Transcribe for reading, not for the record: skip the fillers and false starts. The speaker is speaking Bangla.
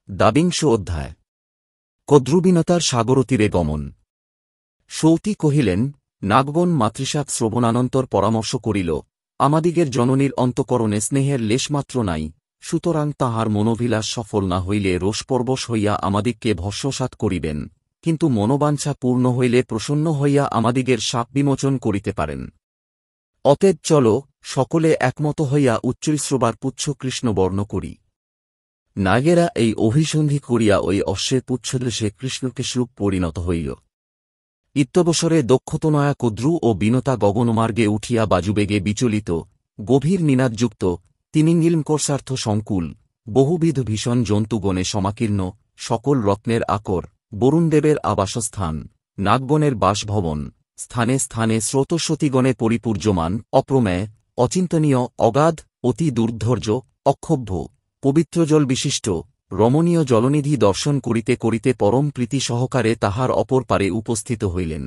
দ্বাবিংশ অধ্যায়। কদ্রুবিনতার সাগরতীরে গমন। সৌতি কহিলেন, নাগগণ মাতৃশাপ শ্রবণানন্তর পরামর্শ করিল, আমাদিগের জননীর অন্তঃকরণে স্নেহের লেশমাত্র নাই, সুতরাং তাহার মনোবিলাস সফল না হইলে রোষপরবশ হইয়া আমাদিগকে ভস্মসাৎ করিবেন, কিন্তু মনোবাঞ্ছা পূর্ণ হইলে প্রসন্ন হইয়া আমাদিগের শাপ বিমোচন করিতে পারেন। অতএব চল, সকলে একমত হইয়া উচ্চৈঃশ্রবার পুচ্ছ কৃষ্ণবর্ণ করি। নাগেরা এই অভিসন্ধি করিয়া ওই অশ্বের পুচ্ছদেশে কৃষ্ণকেশরূপ পরিণত হইল। ইত্যবসরে দক্ষতনয়া কদ্রু ও বিনতা গগনমার্গে উঠিয়া বাজুবেগে বিচলিত, গভীর নিনাদযুক্ত, তিমিঙ্গিলঙ্কর্ষার্থ সংকুল, বহুবিধ ভীষণ জন্তুগণে সমাকীর্ণ, সকল রত্নের আকর, বরুণদেবের আবাসস্থান, নাগগণের বাসভবন, স্থানে স্থানে স্রোতস্বতীগণে পরিপূর্যমান, অপ্রমেয়, অচিন্তনীয়, অগাধ, অতি দুর্ধর্য, অক্ষোভ্য, পবিত্রজল বিশিষ্ট, রমণীয় জলনিধি দর্শন করিতে করিতে পরম প্রীতি সহকারে তাহার অপর পারে উপস্থিত হইলেন।